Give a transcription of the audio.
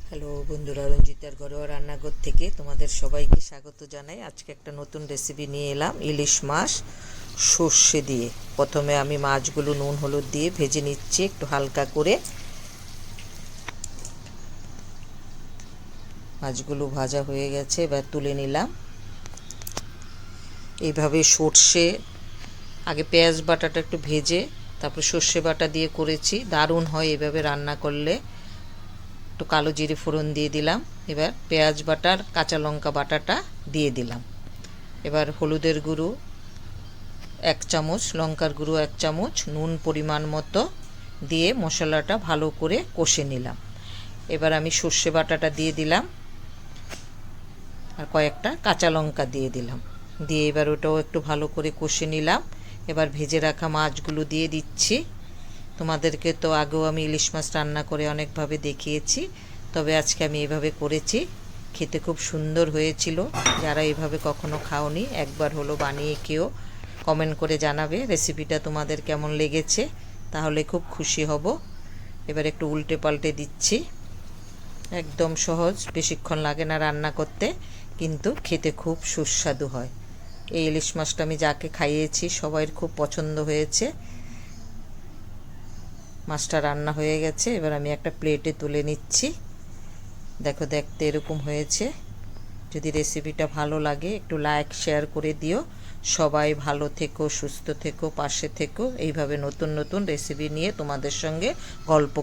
Hello বন্ধুরা, রঞ্জিতার ঘরোয়া রান্নাঘর থেকে তোমাদের সবাইকে স্বাগত জানাই। আজকে একটা নতুন রেসিপি নিয়ে এলাম, ইলিশ মাছ সর্ষে দিয়ে। প্রথমে আমি মাছগুলো নুন হলুদ দিয়ে ভেজে নিচ্ছি একটু হালকা করে। মাছগুলো ভাজা হয়ে গেছে, এবার তুলে নিলাম। এইভাবে সর্ষে আগে পেঁয়াজ বাটাটা একটু ভেজে তারপর সর্ষে বাটা দিয়ে করেছি, দারুণ হয় এভাবে রান্না করলে। একটু কালো জিরে ফোড়ন দিয়ে দিলাম। এবার পেঁয়াজ বাটার কাঁচা লঙ্কা বাটাটা দিয়ে দিলাম। এবার হলুদের গুঁড়ো 1 চামচ, লঙ্কার গুঁড়ো 1 চামচ, নুন পরিমাণ মতো দিয়ে মশলাটা ভালো করে কষে নিলাম। এবার আমি সর্ষে বাটাটা দিয়ে দিলাম আর কয়েকটা কাঁচা লঙ্কা দিয়ে দিলাম। দিয়ে এবার ওটাও একটু ভালো করে কষে নিলাম। এবার ভেজে রাখা মাছগুলো দিয়ে দিচ্ছি। তোমাদেরকে তো আগেও আমি ইলিশ মাছ রান্না করে অনেকভাবে দেখিয়েছি, তবে আজকে আমি এভাবে করেছি। খেতে খুব সুন্দর হয়েছিল। যারা এভাবে কখনো খাওনি, একবার হলো বানিয়ে খেও। কমেন্ট করে জানাবে রেসিপিটা তোমাদের কেমন লেগেছে, তাহলে খুব খুশি হব। এবার একটু উল্টে পাল্টে দিচ্ছি। একদম সহজ, বেশিক্ষণ লাগে না রান্না করতে, কিন্তু খেতে খুব সুস্বাদু হয়। এই ইলিশ মাছটা আমি যাকে খাইয়েছি সবাইয়ের খুব পছন্দ হয়েছে। মাছটা রান্না হয়ে গেছে, এবার আমি একটা প্লেটে তুলে নিচ্ছি। দেখো, দেখতে এরকম হয়েছে। যদি রেসিপিটা ভালো লাগে একটু লাইক শেয়ার করে দিও। সবাই ভালো থেকো, সুস্থ থেকো, পাশে থেকো। এইভাবে নতুন নতুন রেসিপি নিয়ে তোমাদের সঙ্গে গল্প